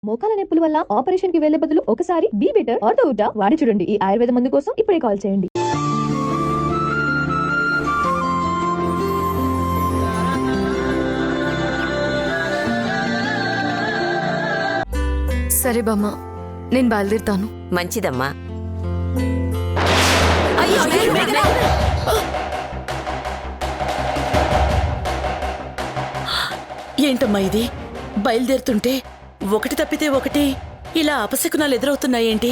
మోకాల నొప్పుల వల్ల ఆపరేషన్ కి వెళ్లే బదులు ఒకసారి బీ బెటర్ ఆర్థో వుడ్డా వాడి చూడండి. ఈ ఆయుర్వేద మందు కోసం ఇప్పుడే కాల్ చేయండి. సరే బామ్మ, నేను బయలుదేరుతాను. మంచిదమ్మా. ఏంటమ్మా ఇది? బయలుదేరుతుంటే ఒకటి తప్పితే ఒకటి ఇలా అపశకునాలు ఎదురవుతున్నాయేంటి?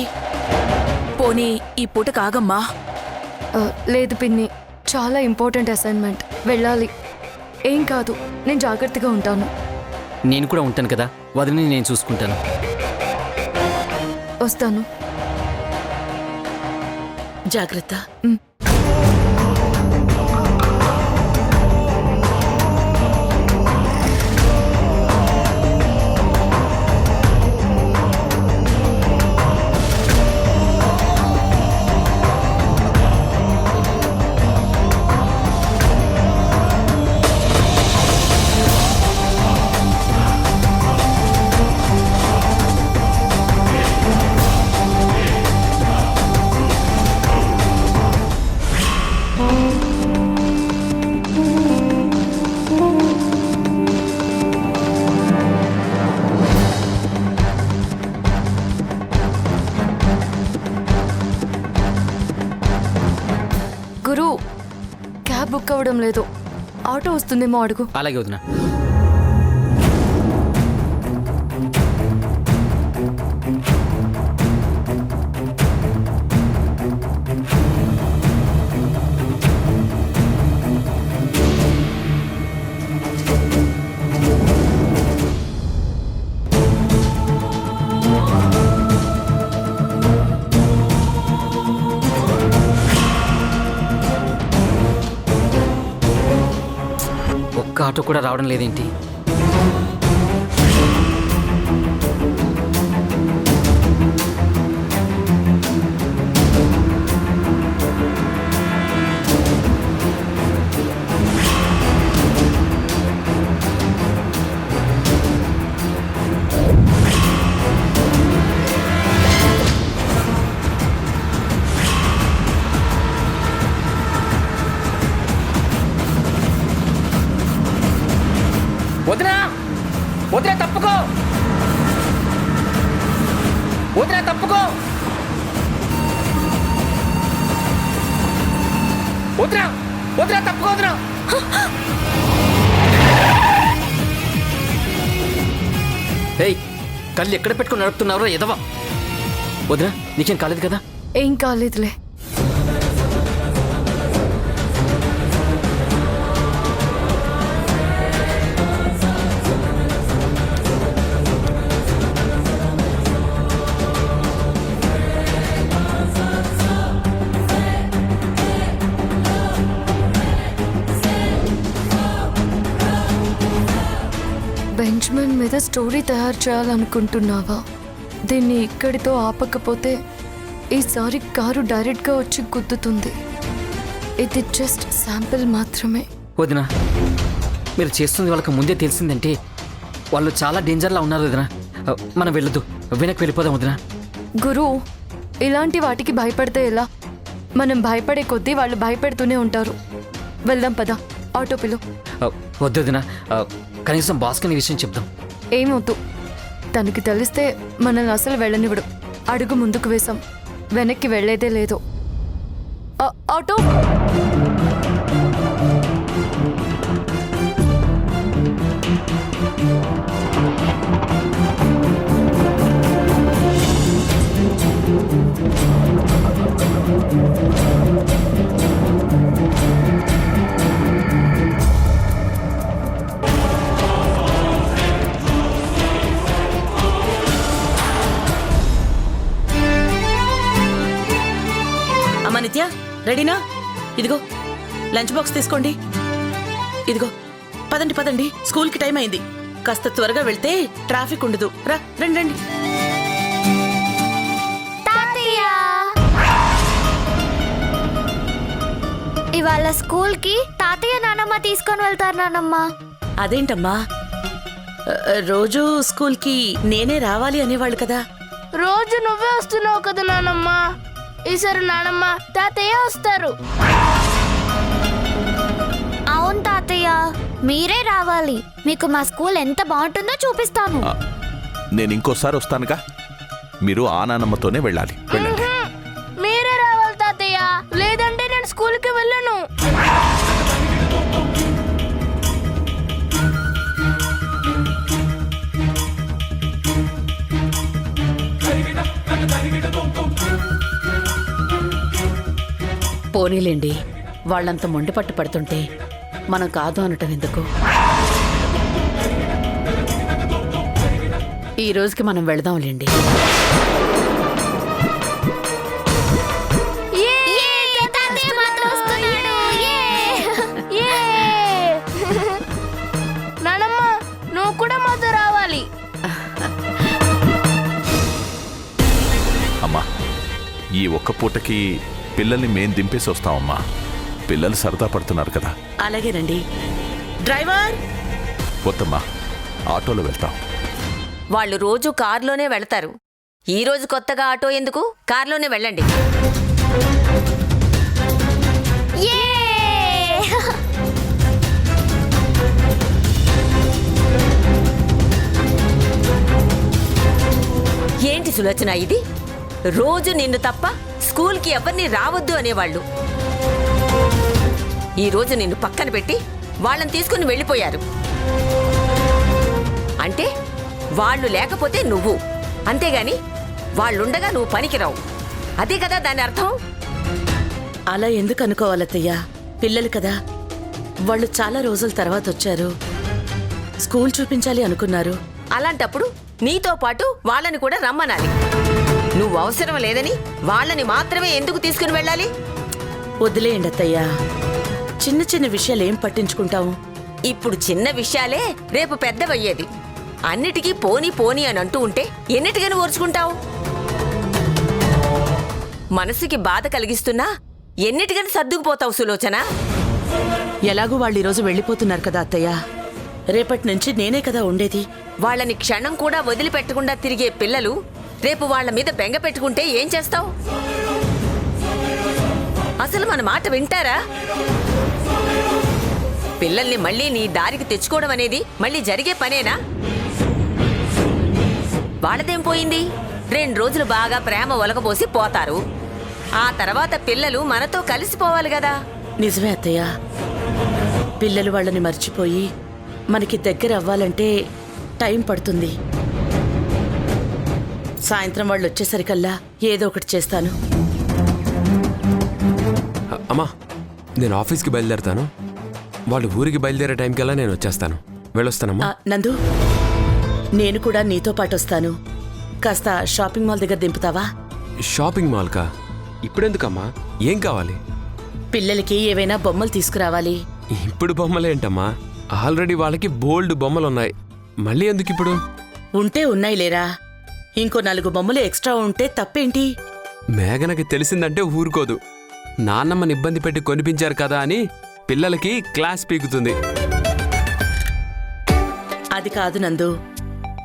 పోనీ ఈ పూట కాగమ్మా. లేదు పిన్ని, చాలా ఇంపార్టెంట్ అసైన్మెంట్, వెళ్ళాలి. ఏం కాదు, నేను జాగ్రత్తగా ఉంటాను. నేను కూడా ఉంటాను కదా, వదిలిని నేను చూసుకుంటాను. వస్తాను. జాగ్రత్త. గురు, క్యాబ్ బుక్ అవ్వడం లేదు. ఆటో వస్తుందేమో అడుగు. అలాగే వదినా. ఒక్క ఆటో కూడా రావడం లేదేంటి? వదినా, వదినా తప్పుకో, వదినా తప్పుకో, వదినా, వదినా తప్పుకో, వదినా. ఏయ్, కళ్ళు ఎక్కడ పెట్టుకుని నడుపుతున్నారో ఎదవా. వదినా, నీకేం కాలేదు కదా? ఏం కాలేదులే. బెంచ్మెన్ మీద స్టోరీ తయారు చేయాలనుకుంటున్నావా? దీన్ని ఇక్కడితో ఆపకపోతే ఈసారి కారు డైరెక్ట్గా వచ్చి గుద్దుతుంది. ఇది జస్ట్ శాంపిల్ మాత్రమే. వదినా, మీరు చేస్తుంది వాళ్ళకి ముందే తెలిసిందంటే వాళ్ళు చాలా డేంజర్లా ఉన్నారు వదినా. మనం వెళ్ళొద్దు, వెనక్కి వెళ్ళిపోదాం వదినా. గురు, ఇలాంటి వాటికి భయపడితే ఎలా? మనం భయపడే కొద్దీ వాళ్ళు భయపెడుతూనే ఉంటారు. వెళ్దాం పద, ఆటో పిలు. వద్దు వదినా, కనీసం బాస్కని విషయం చెప్దాం. ఏమొద్దు, తనకి తెలిస్తే మనల్ని అసలు వెళ్ళనివ్వడు. అడుగు ముందుకు వేసాం, వెనక్కి వెళ్ళేదే లేదు. ఆటో. అమ్మా నిత్య, రెడీనా? ఇదిగో లంచ్ బాక్స్ తీసుకోండి. ఇదిగో, పదండి పదండి, స్కూల్కి టైం అయింది. కాస్త త్వరగా వెళ్తే ట్రాఫిక్ ఉండదు. రా, రండి రండి. ఇవాళ స్కూల్ కి తాతయ్య నానమ్మ తీసుకొని వెళ్తారు నానమ్మ. అదేంటమ్మా, రోజు స్కూల్కి నేనే రావాలి అనేవాళ్ళు కదా. రోజు నువ్వే వస్తున్నావు కదా నానమ్మ. ఈసారి నానమ్మ తాతయ్య వస్తారు. అవును తాతయ్య, మీరే రావాలి. మీకు మా స్కూల్ ఎంత బాగుంటుందో చూపిస్తాను. నేను ఇంకోసారి వస్తానుగా, మీరు ఆ నానమ్మతోనే వెళ్ళాలి. వెళ్ళండి. మీరే రావాలి తాతయ్య, లేదంటే నేను స్కూల్కి వెళ్ళను. పోనీలేండి, వాళ్ళంత మొండిపట్టు పడుతుంటే మనం కాదు అనటం ఎందుకు? ఈ రోజుకి మనం వెళదాంలేండి. తాతయ్య మాత్రం వస్తున్నాడు. నానమ్మ నువ్వు కూడా మాతో రావాలి. అమ్మా, ఈ ఒక్క పూటకి పిల్లల్ని మేం దింపేసి వస్తామమ్మా. పిల్లలు సరదా పడుతున్నారు కదా. అలాగేనండి. డ్రైవర్, వద్దమ్మా, ఆటోలో వెళ్తాం. వాళ్ళు రోజు కారులోనే వెళతారు. ఈ రోజు కొత్తగా ఆటో ఎందుకు? కారులోనే వెళ్ళండి. ఏంటి సులోచన ఇది? రోజు నిన్ను తప్ప స్కూల్కి ఎవరిని రావద్దు అనేవాళ్ళు ఈ రోజు నిన్ను పక్కన పెట్టి వాళ్ళని తీసుకుని వెళ్ళిపోయారు. అంటే వాళ్ళు లేకపోతే నువ్వు, అంతేగాని వాళ్ళుండగా నువ్వు పనికిరావు. అదే కదా దాని అర్థం. అలా ఎందుకు అనుకోవాలత్తయ్యా? పిల్లలు కదా, వాళ్ళు చాలా రోజుల తర్వాత వచ్చారు. స్కూల్ చూపించాలి అనుకున్నారు. అలాంటప్పుడు నీతో పాటు వాళ్ళని కూడా రమ్మనాలి. నువ్వు అవసరం లేదని వాళ్ళని మాత్రమే ఎందుకు తీసుకుని వెళ్ళాలి? వదిలేయండి అత్తయ్యా, చిన్న చిన్న విషయాలు ఏం పట్టించుకుంటాము? ఇప్పుడు చిన్న విషయాలే రేపు పెద్దవయ్యేది. అన్నిటికీ పోనీ పోనీ అని అంటూ ఉంటే ఎన్నిటికని ఓర్చుకుంటావు? మనసుకి బాధ కలిగిస్తున్నా ఎన్నిటికని సర్దుకుపోతావు సులోచన. ఎలాగూ వాళ్ళు ఈరోజు వెళ్ళిపోతున్నారు కదా అత్తయ్య, రేపటి నుంచి నేనే కదా ఉండేది. వాళ్ళని క్షణం కూడా వదిలిపెట్టకుండా తిరిగే పిల్లలు రేపు వాళ్ళ మీద బెంగ పెట్టుకుంటే ఏం చేస్తావు? అసలు మన మాట వింటారా? పిల్లల్ని మళ్ళీ నీ దారికి తెచ్చుకోవడం అనేది మళ్ళీ జరిగే పనేనా? వాళ్ళదేం పోయింది? 2 రోజులు బాగా ప్రేమ ఒలకబోసి పోతారు. ఆ తర్వాత పిల్లలు మనతో కలిసిపోవాలి కదా. నిజమే అత్తయ్య, పిల్లలు వాళ్ళని మర్చిపోయి మనకి దగ్గర అవ్వాలంటే టైం పడుతుంది. సాయంత్రం వాళ్ళు వచ్చేసరికల్లా ఏదో ఒకటి చేస్తాను. అమ్మా, నేను ఆఫీస్కి బయలుదేరుతాను. వాళ్ళు ఊరికి బయలుదేరే టైంకల్లా నేను వచ్చేస్తాను. వెళ్ళొస్తానమ్మా. నందు, నేను కూడా నీతో పాటు వస్తాను. కాస్త షాపింగ్ మాల్ దగ్గర దింపుతావా? షాపింగ్ మాల్కా? ఇప్పుడెందుకమ్మా? ఏం కావాలి? పిల్లలకి ఏవైనా బొమ్మలు తీసుకురావాలి. ఇప్పుడు బొమ్మలేంటమ్మా? ఆల్రెడీ వాళ్ళకి బోల్డ్ బొమ్మలున్నాయి. మళ్ళీ ఎందుకు ఇప్పుడు? ఉంటే ఉన్నాయి లేరా, ఇంకో 4 బొమ్మలు ఎక్స్ట్రా ఉంటే తప్పేంటి? మేఘనకి తెలిసిందంటే ఊరుకోదు. నాన్నమ్మని ఇబ్బంది పెట్టి కొనిపించారు కదా అని పిల్లలకి క్లాస్ పీకుతుంది. అది కాదు నందు,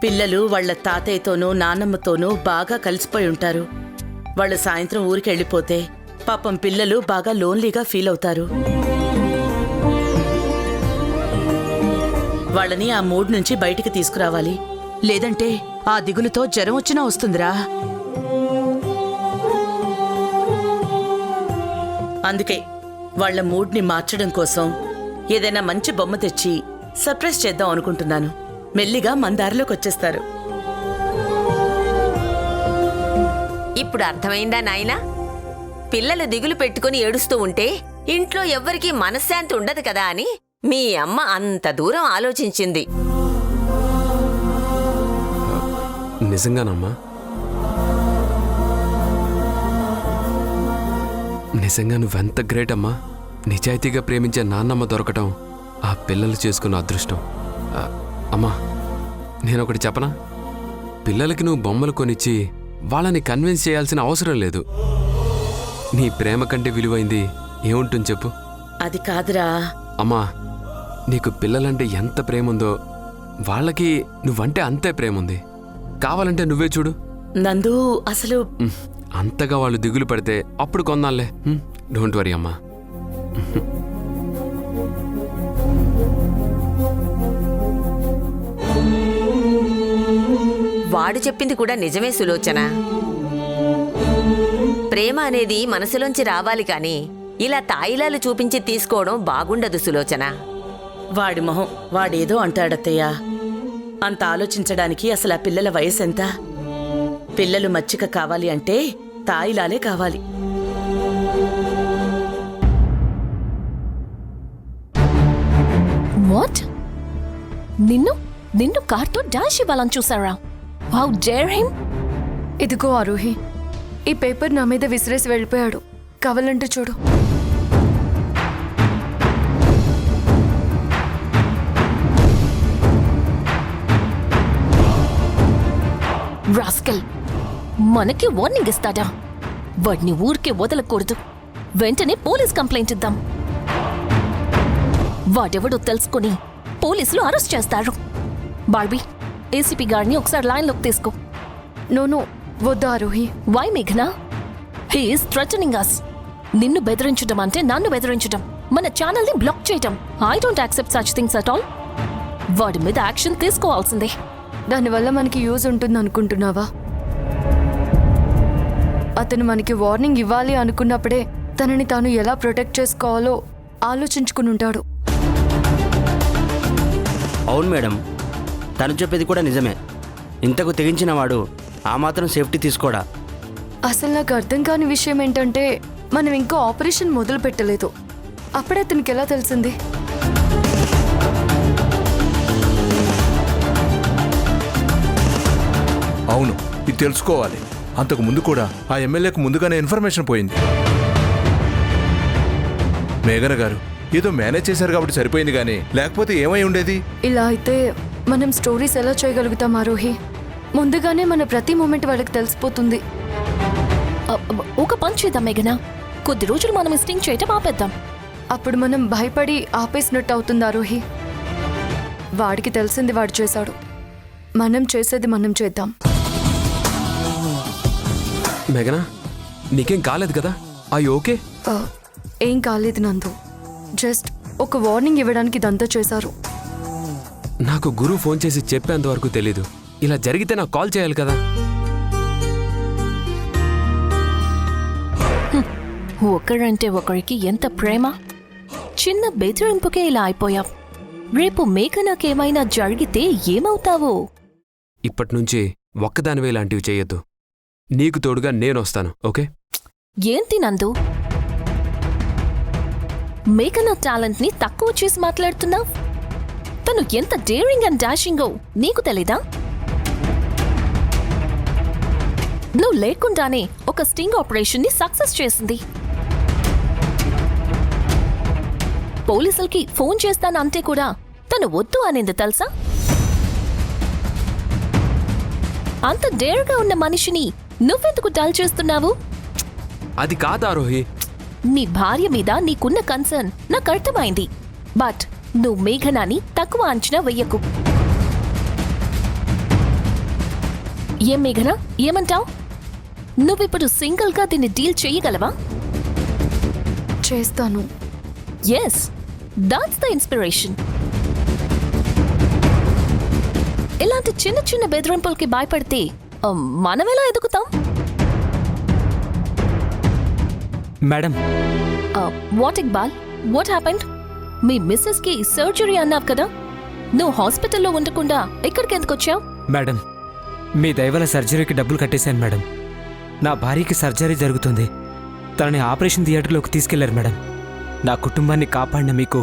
పిల్లలు వాళ్ళ తాతయ్యతోనూ నాన్నమ్మతోనూ బాగా కలిసిపోయి ఉంటారు. వాళ్ళు సాయంత్రం ఊరికి వెళ్ళిపోతే పాపం పిల్లలు బాగా లోన్లీగా ఫీల్ అవుతారు. వాళ్ళని ఆ మూడ్ నుంచి బయటికి తీసుకురావాలి. లేదంటే ఆ దిగులుతో జ్వరం వచ్చినా వస్తుందిరా. అందుకే వాళ్ళ మూడ్ని మార్చడం కోసం ఏదైనా మంచి బొమ్మ తెచ్చి సర్ప్రైజ్ చేద్దాం అనుకుంటున్నాను. మెల్లిగా మన దారిలోకి వచ్చేస్తారు. ఇప్పుడు అర్థమైందా నాయనా? పిల్లలు దిగులు పెట్టుకుని ఏడుస్తూ ఉంటే ఇంట్లో ఎవ్వరికీ మనశ్శాంతి ఉండదు కదా అని మీ అమ్మ అంత దూరం ఆలోచించింది. నిజంగానమ్మా? నిజంగా నువ్వెంత గ్రేట్ అమ్మా. నిజాయితీగా ప్రేమించే నాన్నమ్మ దొరకటం ఆ పిల్లలు చేసుకున్న అదృష్టం. అమ్మా, నేనొకటి చెప్పనా? పిల్లలకి నువ్వు బొమ్మలు కొనిచ్చి వాళ్ళని కన్విన్స్ చేయాల్సిన అవసరం లేదు. నీ ప్రేమ కంటే విలువైంది ఏముంటుంది చెప్పు? అది కాదురా. అమ్మా, నీకు పిల్లలంటే ఎంత ప్రేమ ఉందో వాళ్ళకి నువ్వంటే అంతే ప్రేమ ఉంది. కావాలంటే నువ్వే చూడు. నందు అసలు అంతగా వాళ్ళు దిగులు పడితే అప్పుడు కొందాంలే. డోంట్ వరీ అమ్మా. వాడు చెప్పింది కూడా నిజమే సులోచన. ప్రేమ అనేది మనసులోంచి రావాలి కాని ఇలా తాయిలాలు చూపించి తీసుకోవడం బాగుండదు సులోచన. వాడి మొహం వాడేదో అంటాడత్తయ్యా. అంత ఆలోచించడానికి అసలు ఆ పిల్లల వయసు ఎంత? పిల్లలు మచ్చిక కావాలి అంటే తాయిలాలే కావాలి. వాట్? నిన్ను కార్తో డాష్ ఇవ్వాలని చూసారా? How dare him! ఇదిగో ఆరోహి, ఈ పేపర్ నా మీద విసిరేసి వెళ్ళిపోయాడు. కావాలంటే చూడు. రాస్కల్, మనకి వార్నింగ్ ఇస్తాడా? వాడిని ఊరికే వదలకూడదు. వెంటనే పోలీస్ కంప్లైంట్ ఇద్దాం. వాడెవడో తెలుసుకుని పోలీసులు అరెస్ట్ చేస్తారు. బార్బీ, ఏసీపీ గారిని ఒకసారి లైన్లోకి తీసుకో. నో వద్దు ఆరోహి. వై మేఘనా? He is threatening us. నిన్ను బెదిరించడం అంటే నన్ను బెదిరించడం, మన ఛానల్ ని బ్లాక్ చేయడం. I don't accept such things at all. వాడి మీద యాక్షన్ తీసుకోవాల్సిందే. దానివల్ల మనకి యూజ్ ఉంటుంది అనుకుంటున్నావా? అతను మనకి వార్నింగ్ ఇవ్వాలి అనుకున్నప్పుడే తనని తాను ఎలా ప్రొటెక్ట్ చేసుకోవాలో ఆలోచించుకుని ఉంటాడు. అవును మేడం, తను చెప్పేది కూడా నిజమే. ఇంతకు తెగించిన వాడు ఆ మాత్రం సేఫ్టీ తీసుకోడా? అసలు నాకు అర్థం కాని విషయం ఏంటంటే, మనం ఇంకా ఆపరేషన్ మొదలు పెట్టలేదు. అప్పుడే అతనికి ఎలా తెలిసింది? అవును, ఇది తెలుసుకోవాలి. అంతకు ముందు కూడా ఆ ఎమ్మెల్యేకు ముందుగానే ఇన్ఫర్మేషన్ పోయింది. మేఘన గారు ఏదో మేనేజ్ చేశారు కాబట్టి సరిపోయింది, కానీ లేకపోతే ఏమై ఉండేది? ఇలా అయితే మనం స్టోరీస్ ఎలా చేయగలుగుతాం ఆరోహి? ముందుగానే మన ప్రతి మూమెంట్ వాళ్ళకి తెలిసిపోతుంది. ఒక పని చేద్దాం మేఘనా, కొద్ది రోజులు మనం స్టింగ్ చేయటం ఆపేద్దాం. అప్పుడు మనం భయపడి ఆపేసినట్టు అవుతుంది ఆరోహి. వాడికి తెలిసింది వాడు చేశాడు, మనం చేసేది మనం చేద్దాం. మేఘనా, నీకేం కాలేదు కదా? I okay? ఏం కాలేదు నందు. జస్ట్ ఒక వార్నింగ్ ఇవ్వడానికి ఇదంతా చేశారు. నాకు గురువు ఫోన్ చేసి చెప్పేంత వరకు తెలీదు. ఇలా జరిగితే నాకు కాల్ చేయాలి కదా. ఒకరంటే ఒకరికి ఎంత ప్రేమ! చిన్న బెదిరింపుకే ఇలా అయిపోయాం. రేపు మేఘనాకేమైనా జరిగితే ఏమవుతావో? ఇప్పటినుంచి ఒక్కదానివే ఇలాంటివి చెయ్యొద్దు. నీకు తోడుగా నేనొస్తాను, ఓకే? ఏంటి నందు, మేఘనా టాలెంట్ ని తక్కువ చేసి మాట్లాడుతున్నావు? తను ఎంత డేరింగ్ అండ్ డాషింగో నీకు తెలీదా? నువ్వు లేకుండానే ఒక స్టింగ్ ఆపరేషన్ ని సక్సెస్ చేసింది. పోలీసులకి ఫోన్ చేస్తానంటే కూడా తను వద్దు అనేది తెలుసా? అంత డేర్గా ఉన్న మనిషిని నువ్వెందుకు డల్ చేస్తున్నావు? అది కాదు ఆరోహి. నీ భార్య మీద నీకున్న కన్సర్న్ నాకు అర్థమైంది. బట్ నువ్వు మేఘనాని తక్కువ అంచనా వెయ్యకు. ఏం మేఘనా, ఏమంటావ్? నువ్విప్పుడు సింగిల్ గా దీన్ని డీల్ చేయగలవా? చేస్తాను. Yes, that's the inspiration. ఇలాంటి చిన్న చిన్న బెదిరింపులకి భయపడితే మనమెలా ఎదుగుతాం? Madam, what Iqbal, what happened? మీ మిస్సెస్ కి సర్జరీ అన్నావు కదా, నువ్వు హాస్పిటల్లో ఉండకుండా ఇక్కడికి ఎందుకు వచ్చావు? మేడం, మీ దయవల్ల సర్జరీకి డబ్బులు కట్టేశాను మేడం. నా భార్యకి సర్జరీ జరుగుతుంది. తనని ఆపరేషన్ థియేటర్లోకి తీసుకెళ్లారు మేడం. నా కుటుంబాన్ని కాపాడిన మీకు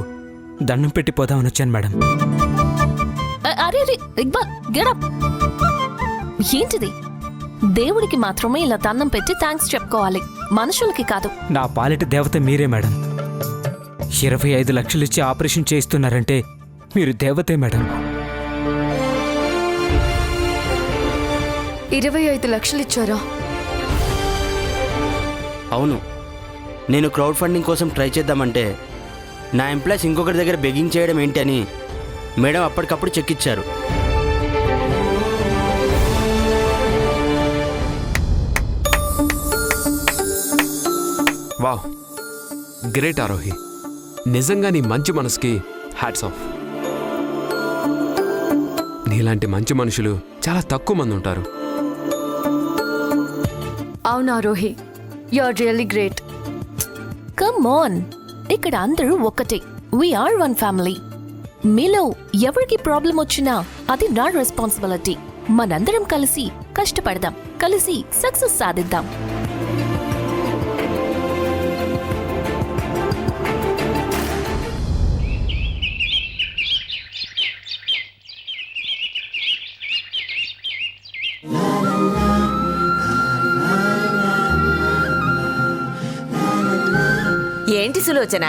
దండం పెట్టిపోదామని వచ్చాను మేడం. అరే ఇక్బాల్, గెట్ అప్. ఏంటిది? దేవుడికి మాత్రమే ఇలా దండం పెట్టి థ్యాంక్స్ చెప్పుకోవాలి, మనుషులకి కాదు. నా పాలిట దేవత మీరే మేడం. 25 లక్షలు ఇచ్చి ఆపరేషన్ చేయిస్తున్నారంటే మీరు దేవతే మేడం. 25 లక్షలు ఇచ్చారా? అవును, నేను క్రౌడ్ ఫండింగ్ కోసం ట్రై చేద్దామంటే నా ఎంప్లాయీస్ ఇంకొకరి దగ్గర బెగ్గింగ్ చేయడం ఏంటి అని మేడం అప్పటికప్పుడు చెక్ ఇచ్చారు. Wow, great Aarohi. నిజంగా నీ మంచి మనసుకి హ్యాట్స్ ఆఫ్. నీలాంటి మంచి మనుషులు చాలా తక్కువ మంది ఉంటారు. అవునా Rohi, you are really great. Come on, ఇక్కడ అందరూ ఒక్కటే. We are one family. మీలో ఎవరికి ప్రాబ్లం వచ్చినా అది నా రెస్పాన్సిబిలిటీ. మనందరం కలిసి కష్టపడదాం, కలిసి సక్సెస్ సాధిద్దాం. ఏంటి సులోచన,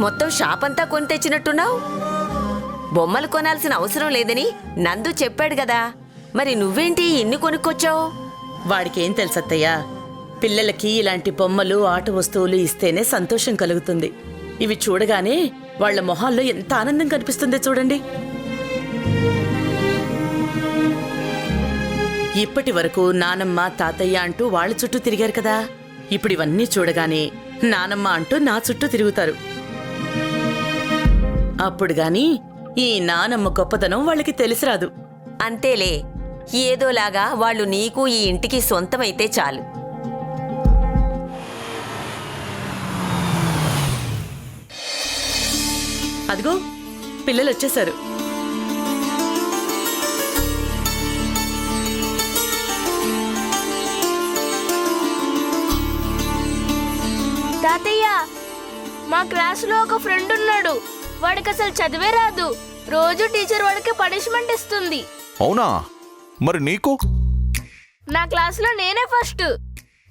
మొత్తం షాప్ అంతా కొని తెచ్చినట్టున్నావు? బొమ్మలు కొనాల్సిన అవసరం లేదని నందు చెప్పాడు కదా, మరి నువ్వేంటి ఇన్ని కొనుక్కొచ్చావు? వాడికేం తెలుసత్తయ్యా, పిల్లలకి ఇలాంటి బొమ్మలు ఆట వస్తువులు ఇస్తేనే సంతోషం కలుగుతుంది. ఇవి చూడగానే వాళ్ల మొహాల్లో ఎంత ఆనందం కనిపిస్తుందో చూడండి. ఇప్పటి వరకు నానమ్మ తాతయ్య అంటూ వాళ్ళ చుట్టూ తిరిగారు కదా, ఇప్పుడు ఇవన్నీ చూడగానే నానమ్మ అంటూ నా చుట్టూ తిరుగుతారు. అప్పుడు గాని ఈ నానమ్మ గొప్పతనం వాళ్ళకి తెలిసిరాదు. అంతేలే, ఏదోలాగా వాళ్ళు నీకు ఈ ఇంటికి సొంతమైతే చాలు. అదిగో పిల్లలు వచ్చేశారు. తాతయ్య, మా క్లాసులో ఒక ఫ్రెండ్ ఉన్నాడు. వాడికి అసలు చదివే రాదు. రోజు టీచర్ వాడికి పనిష్మెంట్ ఇస్తుంది. అవునా? మరి నీకు? నా క్లాసులో నేనే ఫస్ట్.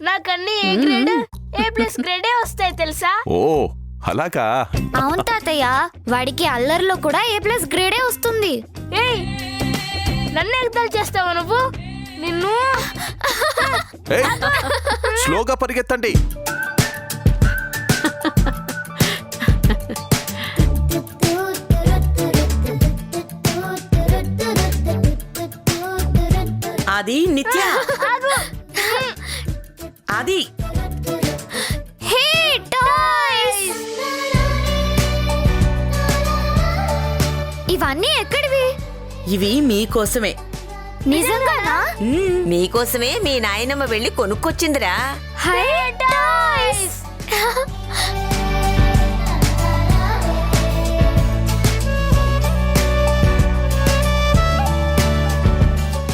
నాకన్నీ ఏ గ్రేడ్, A+ గ్రేడే వస్తాయి తెలుసా? ఓ అలాగా? అవును తాతయ్య, వాడికి అల్లరిలో కూడా A+ గ్రేడే వస్తుంది. ఏయ్, నన్ను ఎగతాళి చేస్తావా నువ్వు? నిన్ను ఏయ్, స్లోగా పరిగెత్తండి. అది నిత్య, అది హే టాయ్స్, ఇవన్నీ ఎక్కడివి? ఇవి మీకోసమే. నిజంగానా? నీకోసమే మీ నాయనమ్మ వెళ్ళి కొనుక్కొచ్చిందిరా. హే టాయ్స్.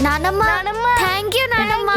నానమ్మ, థ్యాంక్ యూ నానమ్మ.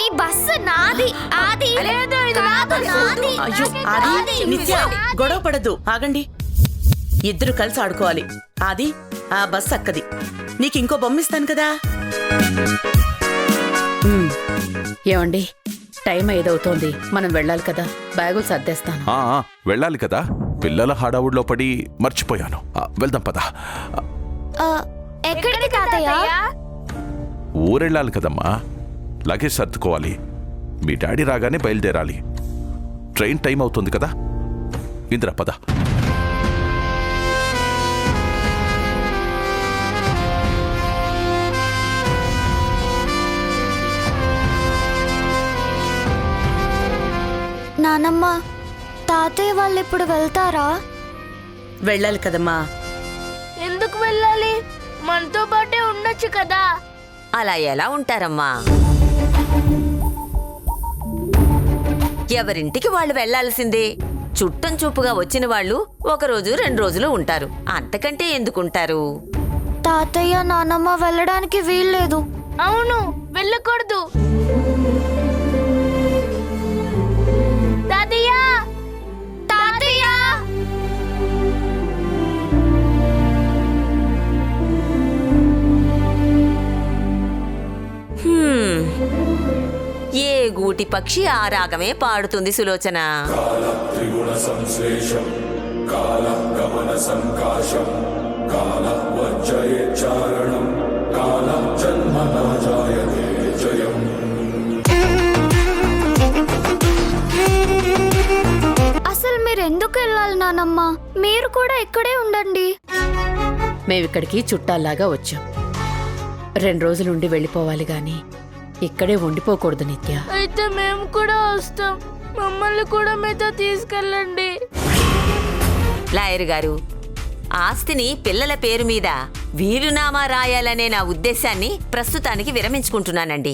ఈ బస్సు నాది. ఆది కాదు, నాది. అయ్యో ఆది, నిత్య గొడవ పడద్దు, ఆగండి. ఇద్దరు కలిసి ఆడుకోవాలి. ఆది, ఆ బస్ అక్కది. నీకు ఇంకో బొమ్మిస్తాను కదా. ఏమండి, టైం ఏదవుతోంది, మనం వెళ్ళాలి కదా. బ్యాగులు సర్దేస్తాను. వెళ్ళాలి కదా, పిల్లల హడావుడిలో పడి మర్చిపోయాను. వెళ్దాం పదా. ఎక్కడికి తాతయ్య? ఊరెళ్ళాలి కదమ్మా, లగేజ్ సర్దుకోవాలి. మీ డాడీ రాగానే బయలుదేరాలి. ట్రైన్ టైం అవుతుంది కదా. ఇంద్ర పద. నానమ్మ, తాతయ్య వాళ్ళు ఇప్పుడు వెళ్తారా? వెళ్ళాలి కదమ్మా. ఎందుకు వెళ్ళాలి? మనతో పాటే ఉండొచ్చు కదా. అలా ఎలా ఉంటారమ్మా? ఎవరింటికి వాళ్ళు వెళ్లాల్సిందే. చుట్టం చూపుగా వచ్చిన వాళ్ళు 1 రోజు 2 రోజులు ఉంటారు, అంతకంటే ఎందుకుంటారు? తాతయ్య నానమ్మ వెళ్ళడానికి వీల్లేదు. అవును, వెళ్ళకూడదు. తాతయ్య, తాతయ్య, ఏ గూటి పక్షి ఆ రాగమే పాడుతుంది సులోచన. అసలు మీరు ఎందుకు వెళ్ళాలి నానమ్మ? మీరు కూడా ఇక్కడే ఉండండి. మేమిక్కడికి చుట్టాల్లాగా వచ్చాం. 2 రోజులుండి వెళ్ళిపోవాలి గాని ఇక్కడే ఉండిపోకూడదు నిత్య. అయితే మేము కూడా వస్తాం. మమ్మల్ని కూడా మీతో తీసుకెళ్ళండి. లాయర్ గారు, ఆస్తిని పిల్లల పేరు మీద వీలునామా రాయాలనే నా ఉద్దేశాన్ని ప్రస్తుతానికి విరమించుకుంటున్నానండి.